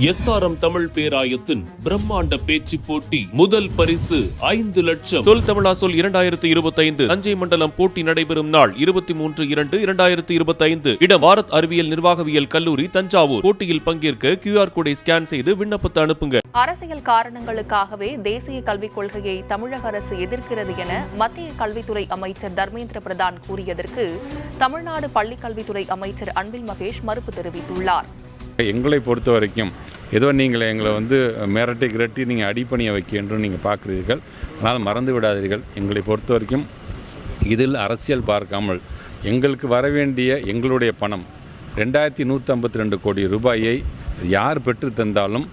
SRM Tamil பேராயத்தின் பிரம்மாண்ட பேச்சு போட்டி முதல் பரிசு 5 லட்சம். சொல் தமிழா சொல் 2025 தஞ்சை மண்டலம் போட்டி நடைபெறும் நாள் 23/2/2025. இடம் பாரத் அறிவியல் நிர்வாகவியல் கல்லூரி தஞ்சாவூர். போட்டியில் பங்கேற்க QR கோடை ஸ்கேன் செய்து விண்ணப்பத்தை அனுப்புங்க. அரசியல் காரணங்களுக்காகவே தேசிய கல்விக் கொள்கையை தமிழக அரசு எதிர்க்கிறது என மத்திய கல்வித்துறை அமைச்சர் தர்மேந்திர பிரதான் கூறியதற்கு தமிழ்நாடு பள்ளிக்கல்வித்துறை அமைச்சர் அன்பில் மகேஷ் மறுப்பு தெரிவித்துள்ளார். எங்களை பொறுத்த வரைக்கும் ஏதோ நீங்கள் எங்களை மிரட்டி கிரட்டி நீங்கள் அடிப்பணிய வைக்க என்று நீங்கள் பார்க்குறீர்கள். ஆனால் மறந்து விடாதீர்கள், எங்களை பொறுத்த வரைக்கும் இதில் அரசியல் பார்க்காமல் எங்களுக்கு வரவேண்டிய எங்களுடைய பணம் 2152 கோடி ரூபாயை யார் பெற்று தந்தாலும்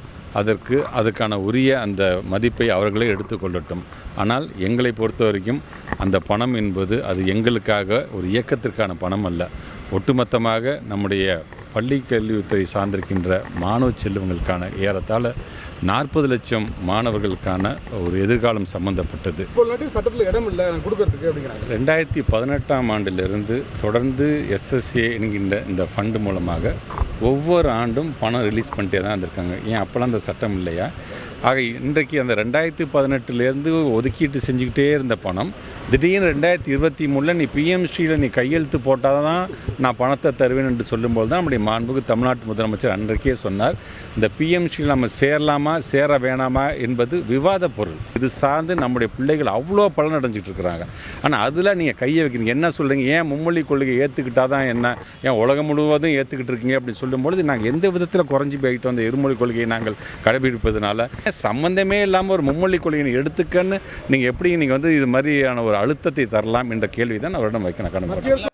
அதுக்கான உரிய அந்த மதிப்பை அவர்களே எடுத்துக்கொள்ளட்டும். ஆனால் எங்களை பொறுத்த வரைக்கும் அந்த பணம் என்பது அது எங்களுக்காக ஒரு இயக்கத்திற்கான பணம் அல்ல. ஒட்டுமொத்தமாக நம்முடைய பள்ளி கல்வித்துறை சார்ந்திருக்கின்ற மாணவ செல்வங்களுக்கான ஏறத்தாழ 40 லட்சம் மாணவர்களுக்கான ஒரு எதிர்காலம் சம்பந்தப்பட்டது. 2018ஆம் ஆண்டிலிருந்து தொடர்ந்து SSA என்கின்ற இந்த ஃபண்டு மூலமாக ஒவ்வொரு ஆண்டும் பணம் ரிலீஸ் பண்ணிட்டே தான் இருந்திருக்காங்க. ஏன் அப்போலாம் அந்த சட்டம் இல்லையா? ஆக இன்றைக்கு அந்த 2018 ஒதுக்கீட்டு செஞ்சுக்கிட்டே இருந்த பணம் திடீர்னு 2023 நீ PMSRIயில் நீ கையெழுத்து போட்டால் தான் நான் பணத்தை தருவேன் என்று சொல்லும்போது தான் நம்முடைய மாண்புக்கு தமிழ்நாட்டு முதலமைச்சர் அன்றைக்கே சொன்னார், இந்த PMSRIயில் நம்ம சேரலாமா சேர வேணாமா என்பது விவாத பொருள். இது சார்ந்து நம்முடைய பிள்ளைகள் அவ்வளோ பலன் அடைஞ்சிட்டு இருக்கிறாங்க. ஆனால் அதில் நீங்கள் கையை வைக்கிறீங்க. என்ன சொல்கிறீங்க? ஏன் மும்மொழி கொள்கை ஏற்றுக்கிட்டால் தான் என்ன, ஏன் உலகம் முழுவதும் ஏற்றுக்கிட்டு இருக்கீங்க அப்படின்னு சொல்லும்பொழுது நாங்கள் எந்த விதத்தில் குறைஞ்சி போயிட்டோம்? அந்த இருமொழி கொள்கையை நாங்கள் கடைபிடிப்பதனால சம்பந்தமே இல்லாமல் ஒரு மும்மொழி கொள்கையை எடுத்துக்கன்னு நீங்கள் எப்படி இது மாதிரியான ஒரு அழுத்தத்தை தரலாம் என்ற கேள்வி தான் அவரிடம் வைக்க நான்